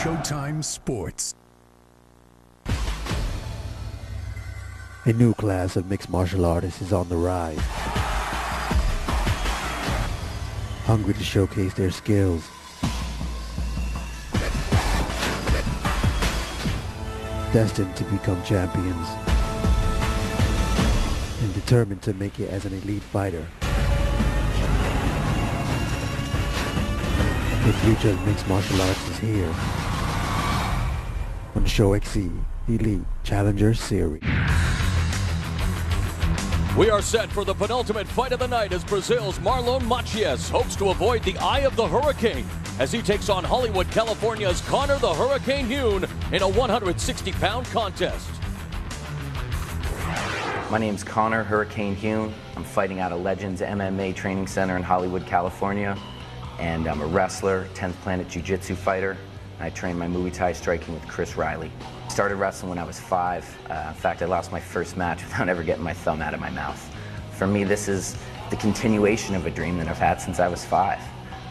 Showtime Sports. A new class of mixed martial artists is on the rise, hungry to showcase their skills. Destined to become champions and determined to make it as an elite fighter. The future of mixed martial arts is here on the ShoXC Elite Challenger Series. We are set for the penultimate fight of the night as Brazil's Marlon Mathias hopes to avoid the eye of the hurricane as he takes on Hollywood, California's Conor the Hurricane Heun in a 160-pound contest. My name's Conor Hurricane Heun. I'm fighting out of Legends MMA Training Center in Hollywood, California. And I'm a wrestler, 10th Planet Jiu-Jitsu fighter. I trained my Muay Thai striking with Chris Riley. Started wrestling when I was 5. In fact, I lost my first match without ever getting my thumb out of my mouth. For me, this is the continuation of a dream that I've had since I was 5.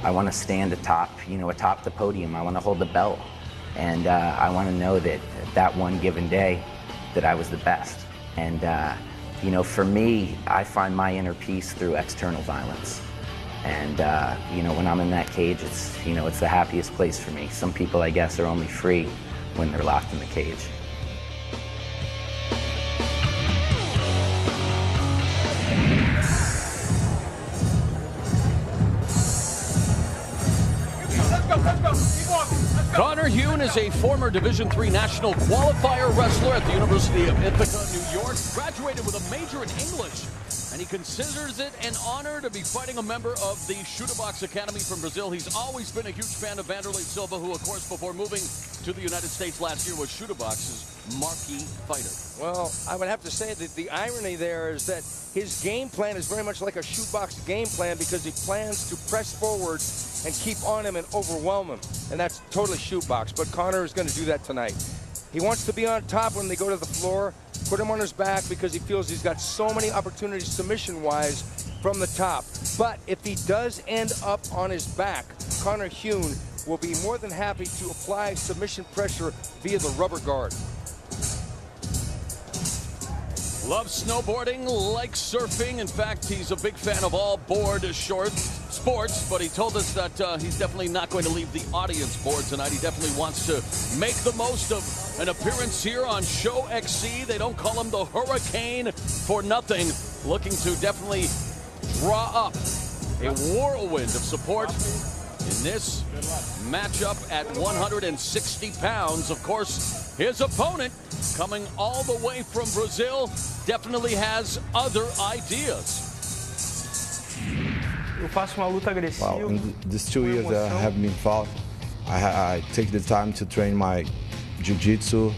I want to stand atop the podium. I want to hold the belt. And I want to know that one given day that I was the best. And, for me, I find my inner peace through external violence. And, when I'm in that cage, it's the happiest place for me. Some people, I guess, are only free when they're locked in the cage. Conor Heun is a former Division III national qualifier wrestler at the University of Ithaca, New York. Graduated with a major in English, and he considers it an honor to be fighting a member of the ShoXC Academy from Brazil. He's always been a huge fan of Vanderlei Silva, who, of course, before moving to the United States last year, was ShoXC's marquee fighter. Well, I would have to say that the irony there is that his game plan is very much like a ShoXC game plan, because he plans to press forward and keep on him and overwhelm him. And that's totally ShoXC, but Conor is going to do that tonight. He wants to be on top when they go to the floor, put him on his back, because he feels he's got so many opportunities submission-wise from the top. But if he does end up on his back, Conor Heun will be more than happy to apply submission pressure via the rubber guard. Loves snowboarding, likes surfing. In fact, he's a big fan of all board sports, but he told us that he's definitely not going to leave the audience board tonight. He definitely wants to make the most of an appearance here on ShoXC. They don't call him the Hurricane for nothing. Looking to definitely draw up a whirlwind of support in this matchup at 160 pounds. Of course, his opponent, coming all the way from Brazil, definitely has other ideas. Well, in these 2 years that I have been fought, I take the time to train my jiu-jitsu,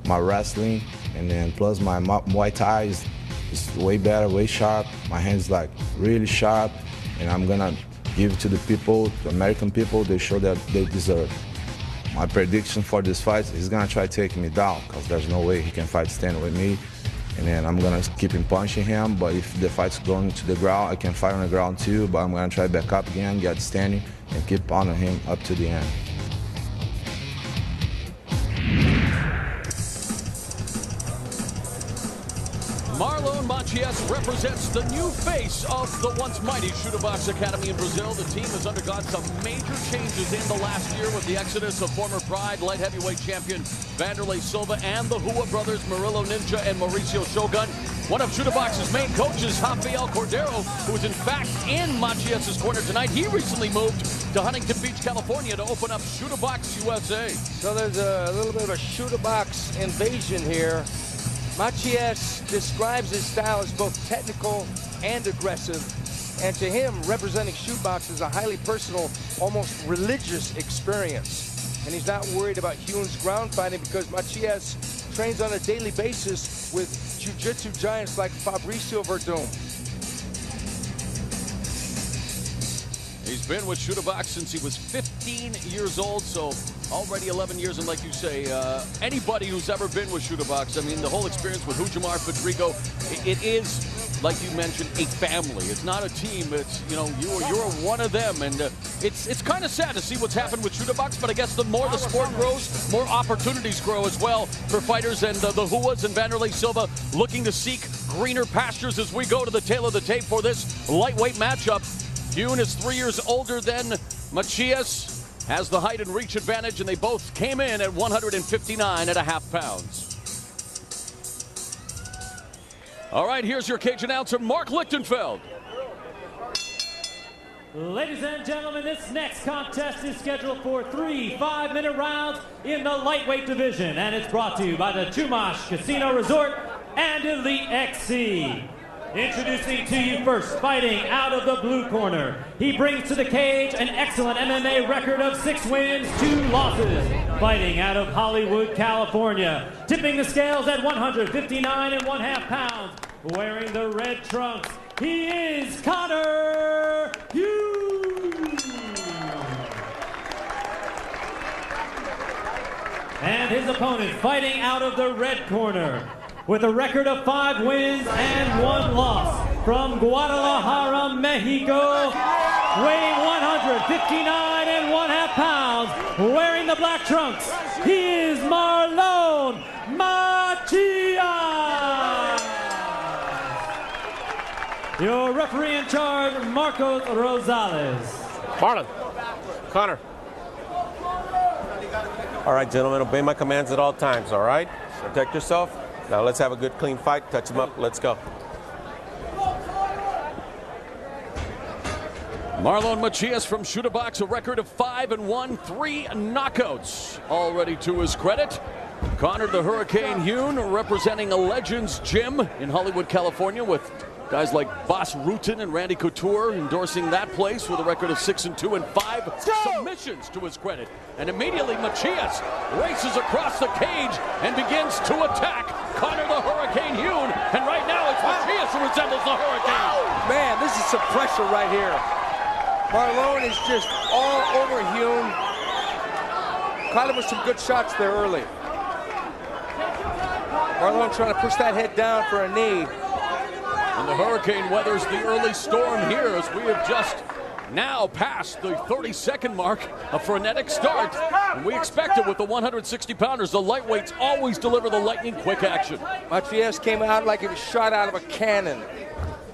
my wrestling, and then plus my Muay Thai is way better, way sharp. My hands like really sharp, and I'm gonna give to the people, the American people, they show that they deserve. My prediction for this fight, he's gonna try taking me down, because there's no way he can fight standing with me. And then I'm gonna keep him punching him, but if the fight's going to the ground, I can fight on the ground too, but I'm gonna try back up again, get standing, and keep on him up to the end. Marlon Mathias represents the new face of the once mighty ShoXC Academy in Brazil. The team has undergone some major changes in the last year with the exodus of former Pride light heavyweight champion Vanderlei Silva and the Hua brothers Murilo Ninja and Mauricio Shogun. One of ShoXC's main coaches, Rafael Cordero, who is in fact in Mathias' corner tonight, he recently moved to Huntington Beach, California to open up ShoXC USA. So there's a little bit of a ShoXC invasion here. Mathias describes his style as both technical and aggressive, and to him, representing ShoXC is a highly personal, almost religious experience. And he's not worried about Heun's ground fighting, because Mathias trains on a daily basis with jiu-jitsu giants like Fabricio Verdum. He's been with ShoXC since he was 15 years old, so already 11 years. And like you say, anybody who's ever been with ShoXC, I mean, the whole experience with Hujimar Fedrigo, it is like you mentioned, a family. It's not a team. It's, you know, you're one of them. And it's kind of sad to see what's happened with ShoXC, but I guess the more the sport grows, more opportunities grow as well for fighters. And the Huas and Vanderlei Silva looking to seek greener pastures as we go to the tail of the tape for this lightweight matchup. Heun is 3 years older than Mathias, has the height and reach advantage, and they both came in at 159.5 pounds. All right, here's your cage announcer, Mark Lichtenfeld. Ladies and gentlemen, this next contest is scheduled for 3 5-minute rounds in the lightweight division, and it's brought to you by the Chumash Casino Resort and Elite XC. Introducing to you first, fighting out of the blue corner. He brings to the cage an excellent MMA record of 6 wins, 2 losses. Fighting out of Hollywood, California. Tipping the scales at 159.5 pounds. Wearing the red trunks, he is Connor Heun. And his opponent, fighting out of the red corner, with a record of 5 wins and 1 loss, from Guadalajara, Mexico, weighing 159.5 pounds, wearing the black trunks, he is Marlon Mathias. Your referee in charge, Marcos Rosales. Marlon, Connor. All right, gentlemen, obey my commands at all times, all right? Protect yourself. Now let's have a good, clean fight. Touch him up. Let's go. Marlon Mathias from ShoXC, a record of 5-1, 3 knockouts already to his credit. Connor the Hurricane Heun, representing a Legends Gym in Hollywood, California, with guys like Bas Rutten and Randy Couture endorsing that place with a record of 6-2 and 5 submissions to his credit. And immediately Mathias races across the cage and begins to attack Connor the Hurricane Heun. And right now it's Mathias who resembles the Hurricane. Man, this is some pressure right here. Marlon is just all over Heun. Caught him with some good shots there early. Marlon trying to push that head down for a knee. And the Hurricane weathers the early storm here as we have just now passed the 30-second mark, a frenetic start. And we expect it with the 160-pounders. The lightweights always deliver the lightning-quick action. Mathias came out like he was shot out of a cannon,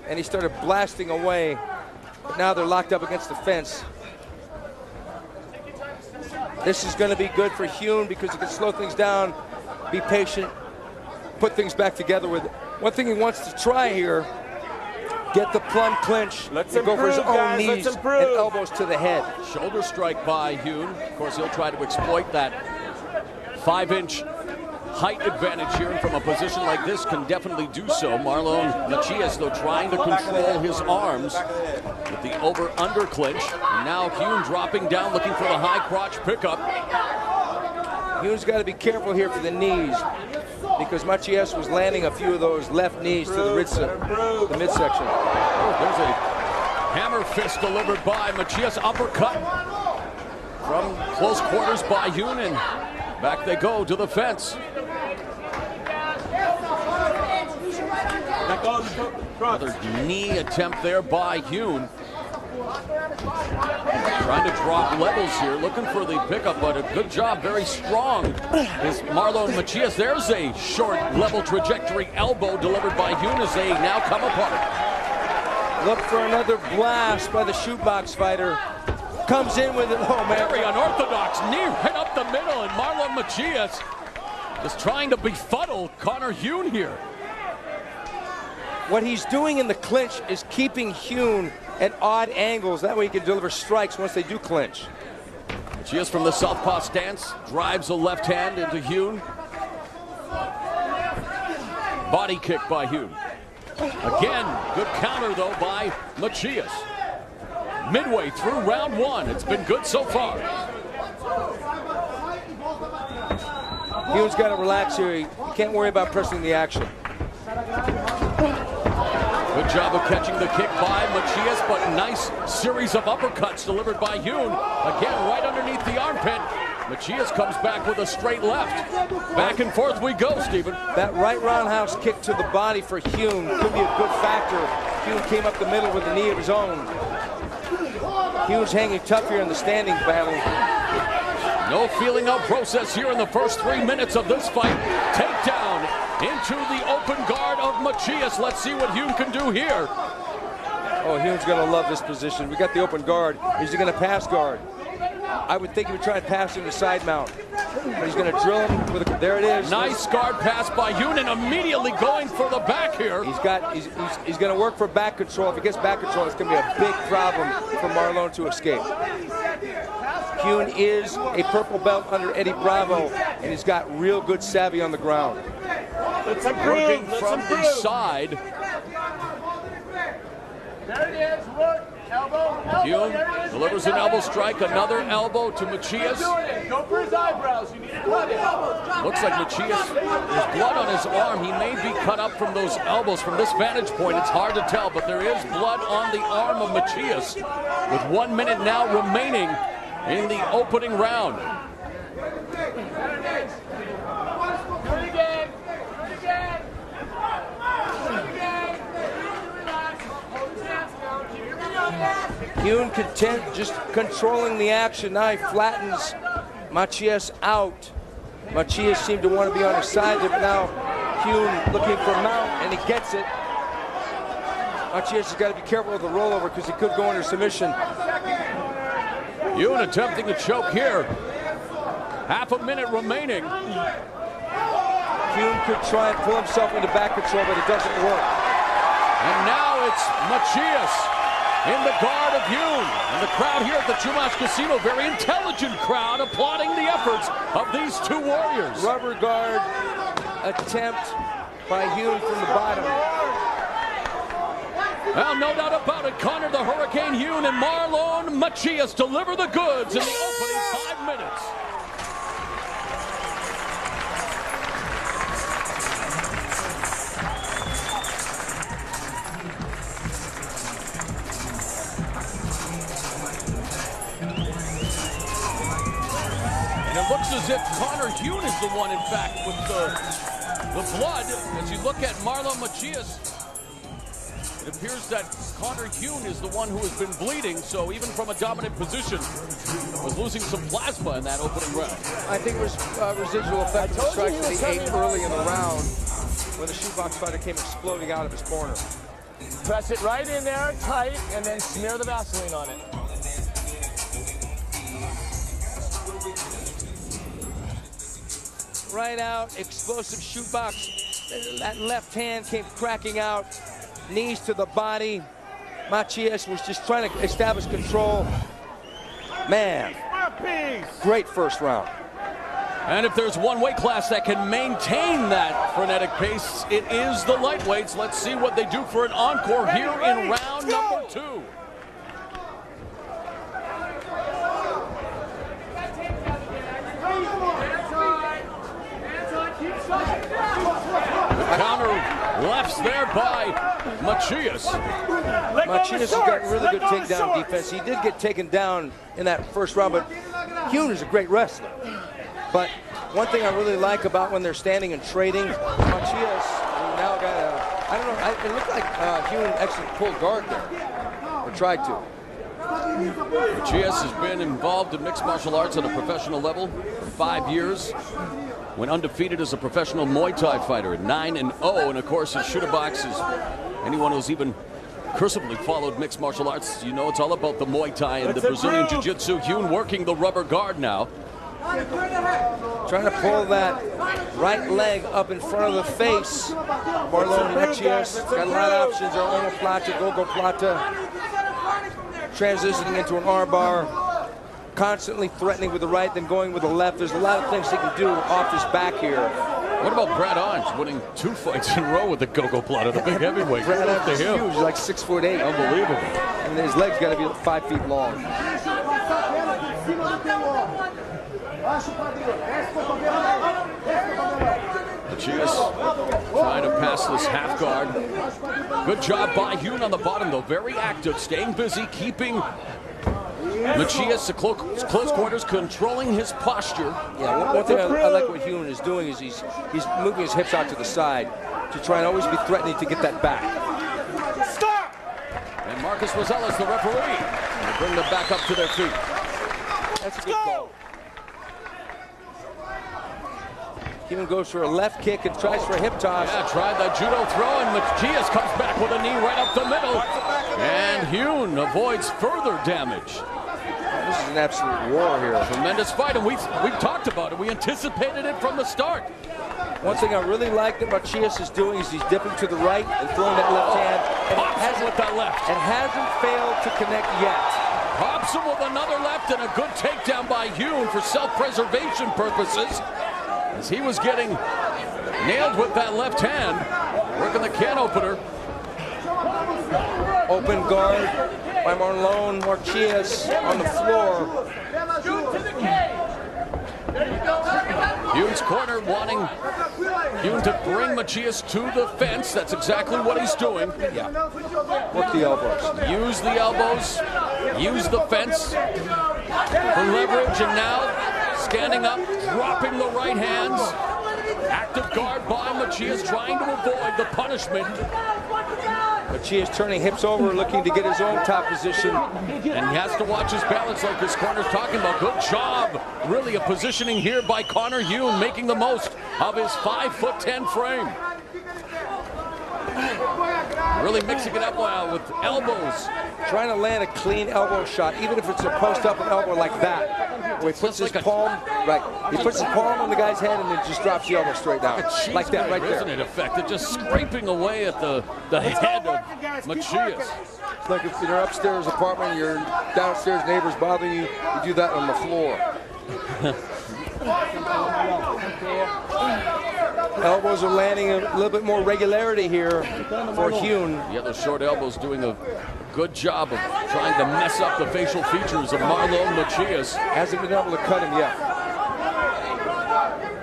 and he started blasting away. But now they're locked up against the fence. This is going to be good for Heun because he can slow things down, be patient, put things back together with it. One thing he wants to try here, get the plum clinch and go for his own knees and elbows to the head. Shoulder strike by Heun. Of course, he'll try to exploit that 5-inch height advantage here, and from a position like this can definitely do so. Marlon Mathias, though, trying to control his arms with the over-under clinch. And now Heun dropping down, looking for the high crotch pickup. Heun's got to be careful here for the knees, because Mathias was landing a few of those left knees to the midsection. Oh, there's a hammer fist delivered by Mathias, uppercut from close quarters by Heun, and back they go to the fence. Another knee attempt there by Heun. Trying to drop levels here, looking for the pickup, but a good job, very strong is Marlon Mathias. There's a short level trajectory elbow delivered by Heun as they now come apart. Look for another blast by the ShoXC fighter. Comes in with it, oh man. Very unorthodox knee right up the middle, and Marlon Mathias just trying to befuddle Connor Heun here. What he's doing in the clinch is keeping Heun at odd angles. That way he can deliver strikes once they do clinch. Mathias from the southpaw stance drives a left hand into Heun. Body kick by Heun. Again, good counter though by Mathias. Midway through round 1, it's been good so far. Heun's got to relax here. He can't worry about pressing the action. Good job of catching the kick by Mathias, but nice series of uppercuts delivered by Heun. Again, right underneath the armpit. Machias comes back with a straight left. Back and forth we go, Stephen. That right roundhouse kick to the body for Heun could be a good factor. Heun came up the middle with a knee of his own. Heun's hanging tough here in the standing battle. No feeling out process here in the first 3 minutes of this fight. Takedown into the open guard of Machias. Let's see what Heun can do here. Oh, Heun's gonna love this position. We got the open guard. Is he gonna pass guard? I would think he would try and pass him to side mount. But he's gonna drill him with a, there it is. Nice guard pass by Heun and immediately going for the back here. He's gonna work for back control. If he gets back control, it's gonna be a big problem for Marlon to escape. Heun is a purple belt under Eddie Bravo, and he's got real good savvy on the ground. Working from the side. There it is, look, elbow, Heun delivers an elbow strike, another elbow to Machias. Go for his eyebrows, you need to cut it. Looks like Machias, there's blood on his arm. He may be cut up from those elbows. From this vantage point, it's hard to tell, but there is blood on the arm of Machias with 1 minute now remaining in the opening round. Heun content, just controlling the action. Now he flattens Machias out. Machias seemed to want to be on his side, but now Heun looking for mount, and he gets it. Machias has got to be careful with the rollover because he could go under submission. Heun attempting to choke here. Half a minute remaining. Heun could try and pull himself into back control, but it doesn't work. And now it's Machias in the guard of Heun. And the crowd here at the Chumash Casino, very intelligent crowd, applauding the efforts of these two warriors. Rubber guard attempt by Heun from the bottom. Well, no doubt about it, Connor the Hurricane Heun and Marlon Machias deliver the goods in the opening 5 minutes. And it looks as if Connor Heun is the one, in fact, with the blood. As you look at Marlon Machias, it appears that Connor Heun is the one who has been bleeding, so even from a dominant position, was losing some plasma in that opening round. I think it was residual effect of the strikes that he ate early in the round when the shoebox fighter came exploding out of his corner. Press it right in there, tight, and then smear the Vaseline on it. Right out, explosive shootbox. That left hand came cracking out. Knees to the body. Machias was just trying to establish control. Man, great first round. And if there's one weight class that can maintain that frenetic pace, it is the lightweights. Let's see what they do for an encore here in round number 2. Counter lefts there by Machias. Machias has got really good takedown defense. He did get taken down in that first round, but Heun is a great wrestler. But one thing I really like about when they're standing and trading, Machias now got a, I don't know, it looked like Heun actually pulled guard there, or tried to. Machias has been involved in mixed martial arts at a professional level for 5 years. Went undefeated as a professional Muay Thai fighter at 9-0, and of course his shooter box is anyone who's even cursively followed mixed martial arts, you know it's all about the Muay Thai and the Brazilian Jiu-Jitsu. Heun working the rubber guard now. Trying to pull that right leg up in front of the face. Marlon Machias got a lot of options. Omoplata, gogoplata. Transitioning into an armbar. Constantly threatening with the right, then going with the left. There's a lot of things he can do off his back here. What about Brad Arns winning 2 fights in a row with the gogoplata, the big heavyweight? Brad Arns is huge, he's like 6'8". Unbelievable. And his legs got to be 5 feet long. Machias trying to pass this half guard. Good job by Heun on the bottom, though. Very active, staying busy, keeping Machias, the close quarters, controlling his posture. Yeah, one thing I like what Heun is doing is he's moving his hips out to the side to try and always be threatening to get that back. Stop! And Marcus Rosales, the referee, will bring them back up to their feet. That's a good call. Heun goes for a left kick and tries for a hip toss. Yeah, tried that judo throw, and Machias comes back with a knee right up the middle. And Heun avoids further damage. This is an absolute war here. Tremendous fight, and we've talked about it. We anticipated it from the start. One thing I really like that Machias is doing is he's dipping to the right and throwing that left hand. And Pops with that left. And hasn't failed to connect yet. Pops him with another left and a good takedown by Heun for self-preservation purposes. As he was getting nailed with that left hand, working the can opener. Open guard by Marlon Machias on the floor. Heun's corner wanting Heun to bring Machias to the fence. That's exactly what he's doing. Yeah. Work the elbows. Use the elbows. Use the fence for leverage, and now standing up, dropping the right hands. Active guard by Machias, trying to avoid the punishment. Machias turning hips over, looking to get his own top position. And he has to watch his balance like this corner's talking about. Good job, really, of positioning here by Connor Heun, making the most of his 5'10" frame. Really mixing it up well with elbows. Trying to land a clean elbow shot, even if it's a post-up elbow like that. Where he puts his palm, he puts his palm on the guy's head and then just drops the elbow straight down. Like that, right there. Isn't it effective? Just scraping away at the head of Machias. It's like if you're upstairs apartment, your downstairs neighbors bothering you, you do that on the floor. Elbows are landing a little bit more regularity here for Heun. The other short elbows doing a good job of trying to mess up the facial features of Marlon Machias. Hasn't been able to cut him yet.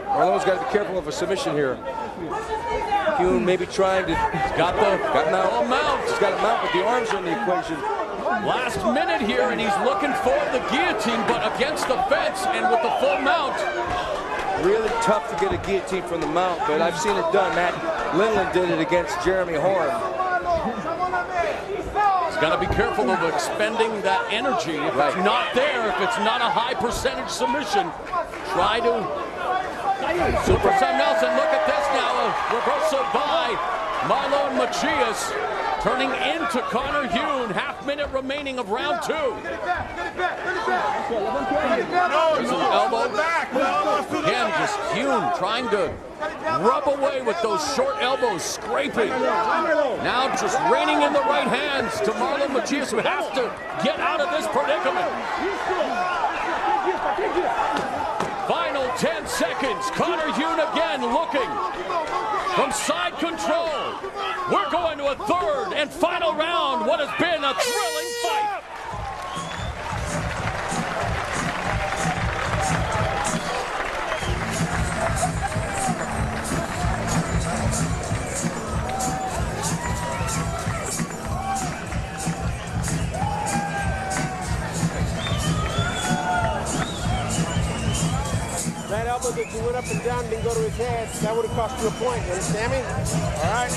Marlon's got to be careful of a submission here. Heun maybe trying to... He's got the mount. He's got a mount with the arms in the equation. Last minute here, and he's looking for the guillotine, but against the fence and with the full mount. Really tough to get a guillotine from the mount, but I've seen it done. Matt Lindland did it against Jeremy Horn. He's got to be careful of expending that energy. If it's not there, if it's not a high percentage submission, try to look for something else. And look at this now, a reversal by Marlon Machias, turning into Connor Heun. Half minute remaining of round 2. There's an elbow. Again, just Heun trying to rub away with those short elbows, scraping. Now just reining in the right hands to Marlon Machias, who has to get out of this predicament. Final 10 seconds. Connor Heun again looking from side control. We're going to a third and final round. What has been a thrilling fight. That elbow that you went up and down didn't go to his head. That would have cost you a point. You understand me? All right.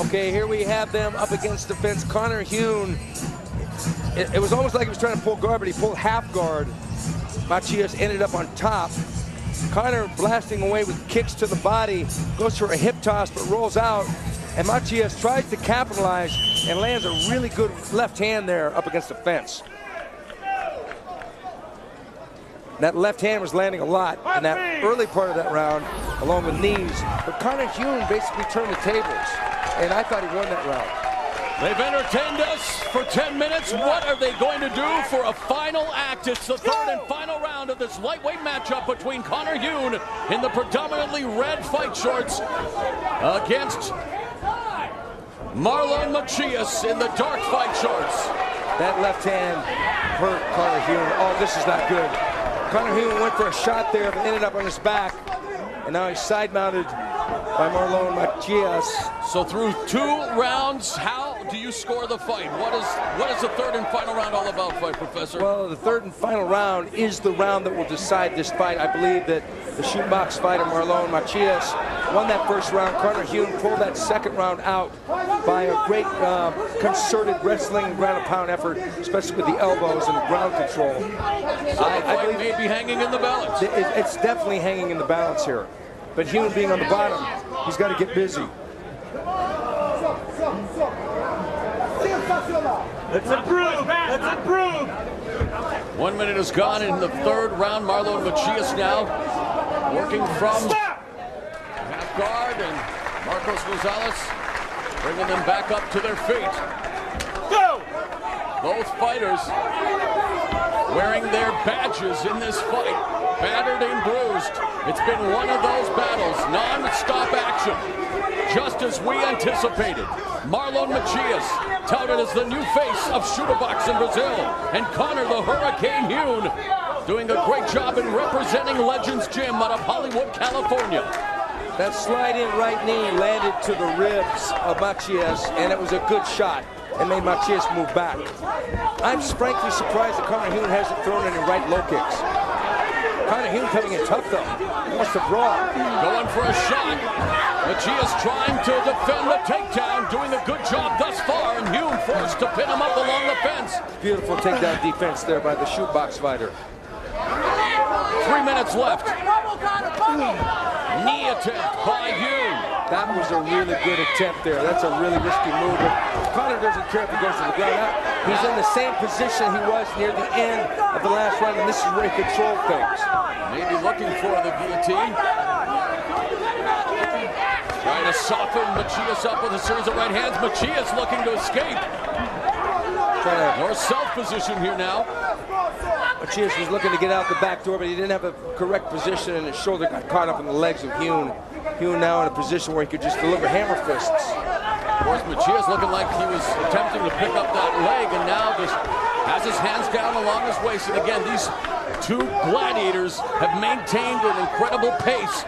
Okay, here we have them up against the fence. Connor Heun. It was almost like he was trying to pull guard, but he pulled half guard. Machias ended up on top. Connor blasting away with kicks to the body, goes for a hip toss, but rolls out. And Machias tries to capitalize and lands a really good left hand there up against the fence. That left hand was landing a lot in that early part of that round, along with knees. But Connor Heun basically turned the tables, and I thought he won that round. They've entertained us for 10 minutes. What are they going to do for a final act? It's the third and final round of this lightweight matchup between Connor Heun in the predominantly red fight shorts against Marlon Machias in the dark fight shorts. That left hand hurt Connor Heun. Oh, this is not good. Connor Heun went for a shot there, but ended up on his back. And now he's side-mounted by Marlon Mathias. So through 2 rounds, how do you score the fight? What is the third and final round all about, fight professor? Well, the third and final round is the round that will decide this fight. I believe that the shootbox fighter Marlon Mathias won that first round. Conor Heun pulled that second round out by a great concerted wrestling and ground and pound effort, especially with the elbows and the ground control. I believe may be hanging in the balance. It's definitely hanging in the balance here. But Heun being on the bottom, he's got to get busy. Let's improve. Let's improve. 1 minute is gone in the third round. Marlon Mathias now working from half guard, and Marcos Rosales bringing them back up to their feet. Go! Both fighters wearing their badges in this fight, battered and bruised. It's been one of those battles, non-stop action, just as we anticipated. Marlon Mathias, touted as the new face of Shooterbox in Brazil, and Conor the Hurricane Heun, doing a great job in representing Legends Gym out of Hollywood, California. That slide-in right knee landed to the ribs of Mathias, and it was a good shot. It made Mathias move back. I'm frankly surprised that Conor Heun hasn't thrown any right low kicks. Conor Heun coming in tough though. He wants to brawl. Going for a shot. Mathias trying to defend the takedown, doing a good job thus far, and Heun forced to pin him up along the fence. Beautiful takedown defense there by the shootbox fighter. 3 minutes left. Knee attempt by Heun. That was a really good attempt there. That's a really risky move. But Conor doesn't care if he goes to the ground. He's in the same position he was near the end of the last round, and this is where he controlled things. Maybe looking for the guillotine. Trying to soften Mathias up with a series of right hands. Mathias looking to escape. More self-position here now. Mathias was looking to get out the back door, but he didn't have a correct position, and his shoulder got caught up in the legs of Heun. Heun now in a position where he could just deliver hammer fists. Of course, Mathias looking like he was attempting to pick up that leg, and now just has his hands down along his waist. And again, these two gladiators have maintained an incredible pace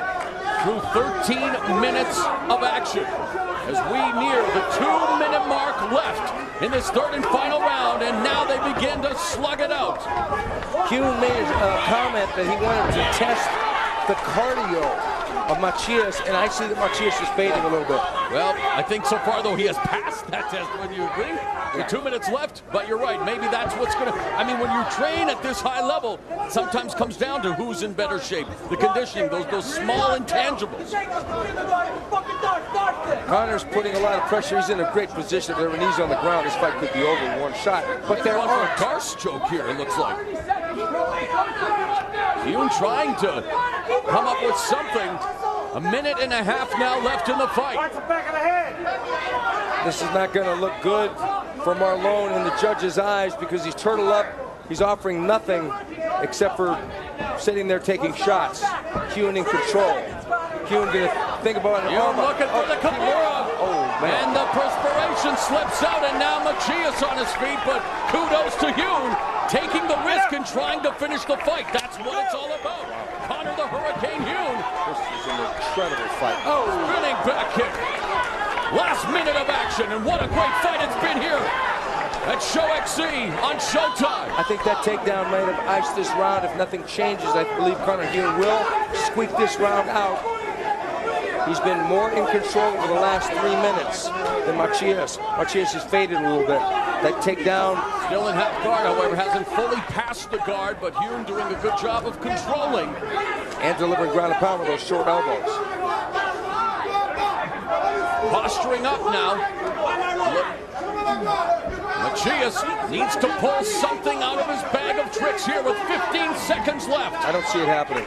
through 13 minutes of action. As we near the 2-minute mark left in this third and final round, and now they begin to slug it out. Heun made a comment that he wanted to test the cardio of Mathias, and I see that Mathias is fading a little bit. Well, I think so far, though, he has passed that test. Would you agree? With 2 minutes left, but you're right. Maybe that's what's going to... I mean, when you train at this high level, it sometimes comes down to who's in better shape. The conditioning, those small intangibles. Conor's putting a lot of pressure. He's in a great position. If there were knees on the ground, this fight could be over in one shot. But there are a Garce choke here, it looks like. Heun trying to come up with something. 1.5 minutes now left in the fight. This is not going to look good for Marlon in the judge's eyes because he's turtled up. He's offering nothing except for sitting there taking shots. Heun in control. Heun going to think about it. Heun looking for the Kimura. Oh, man. And the perspiration slips out, and now Mathias on his feet, but kudos to Heun taking the risk and trying to finish the fight. That's what it's all about. Conor the Hurricane Heun. This is an incredible fight. Oh, spinning back kick. Last minute of action, and what a great fight it's been here at ShoXC on Showtime. I think that takedown might have iced this round. If nothing changes, I believe Conor Heun will squeak this round out. He's been more in control over the last 3 minutes than Mathias. Mathias has faded a little bit. That takedown. Still in half guard, however, hasn't fully passed the guard, but Heun doing a good job of controlling. And delivering ground and pound with those short elbows. Posturing up now. Mathias needs to pull something out of his bag of tricks here with 15 seconds left. I don't see it happening.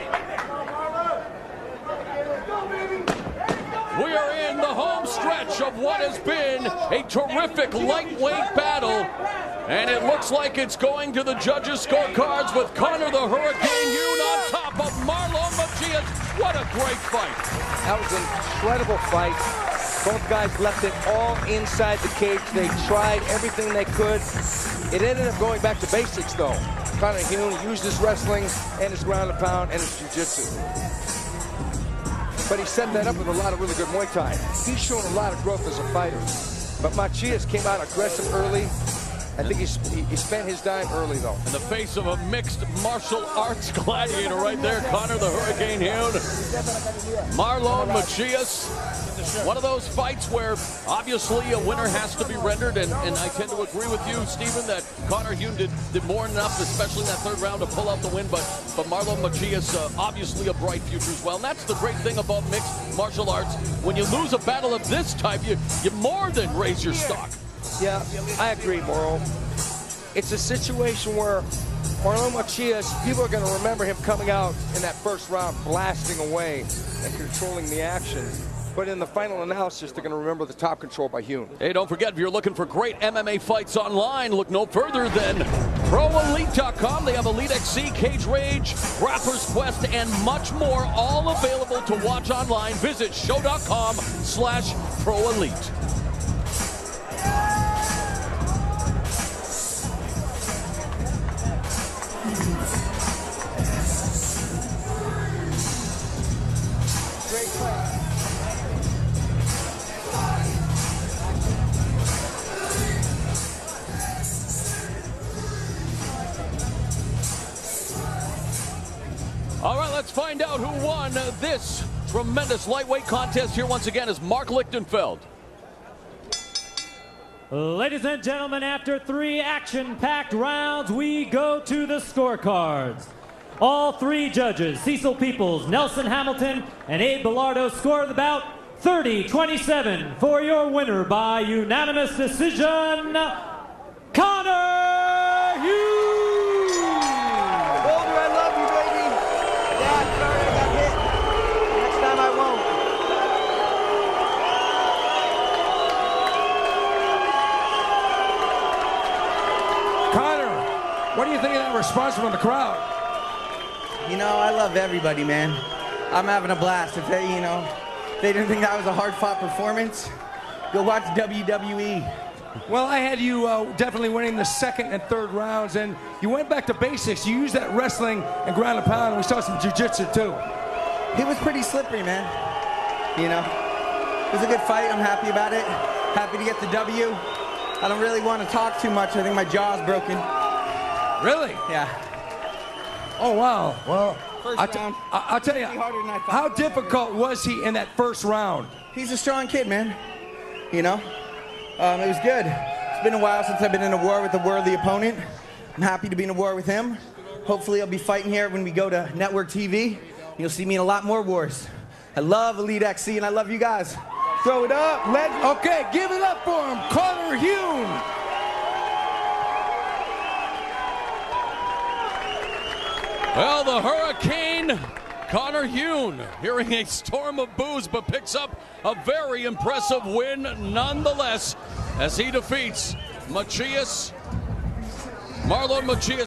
We are in the home stretch of what has been a terrific lightweight battle. And it looks like it's going to the judges' scorecards with Conor the Hurricane Heun on top of Marlon Mathias. What a great fight. That was an incredible fight. Both guys left it all inside the cage. They tried everything they could. It ended up going back to basics, though. Conor Heun used his wrestling and his ground and pound and his jiu-jitsu. but he set that up with a lot of really good Muay Thai. He's shown a lot of growth as a fighter. But Mathias came out aggressive early. I think he spent his time early, though. In the face of a mixed martial arts gladiator right there, Conor the Hurricane Heun. Marlon Mathias. One of those fights where obviously a winner has to be rendered, and I tend to agree with you, Stephen, that Conor Heun did more than enough, especially in that third round, to pull out the win, but Marlon Mathias, obviously a bright future as well. And that's the great thing about mixed martial arts. When you lose a battle of this type, you more than raise your stock. Yeah, I agree, Mauro. It's a situation where Marlon Mathias, people are going to remember him coming out in that first round, blasting away and controlling the action. But in the final analysis, they're going to remember the top control by Heun. Hey, don't forget, if you're looking for great MMA fights online, look no further than ProElite.com. They have Elite XC, Cage Rage, Grappler's Quest, and much more, all available to watch online. Visit show.com/ProElite. Great fight. All right, let's find out who won this tremendous lightweight contest. Here once again is Mark Lichtenfeld. Ladies and gentlemen, after 3 action-packed rounds, we go to the scorecards. All 3 judges, Cecil Peoples, Nelson Hamilton, and Abe Bilardo, scored the bout 30-27 for your winner by unanimous decision, Conor Heun. Boulder, I love you, baby. Yeah, sorry I got hit. Next time I won't. Conor, what do you think of that response from the crowd? You know, I love everybody, man. I'm having a blast. If they, if they didn't think that was a hard-fought performance, go watch WWE. Well, I had you definitely winning the second and third rounds, and you went back to basics. You used that wrestling and ground and pound, and we saw some jiu-jitsu too. It was pretty slippery, man. It was a good fight. I'm happy about it. Happy to get the W. I don't really want to talk too much. I think my jaw's broken. Really? Yeah. Oh, wow. Well, I'll tell you, how difficult was he in that first round? He's a strong kid, man. It was good. It's been a while since I've been in a war with a worthy opponent. I'm happy to be in a war with him. Hopefully I'll be fighting here when we go to network TV. You'll see me in a lot more wars. I love Elite XC, and I love you guys. Throw it up, legend. Okay, give it up for him, Conor Heun. Well, the Hurricane, Conor Heun, hearing a storm of boos, but picks up a very impressive win nonetheless as he defeats Marlon Mathias.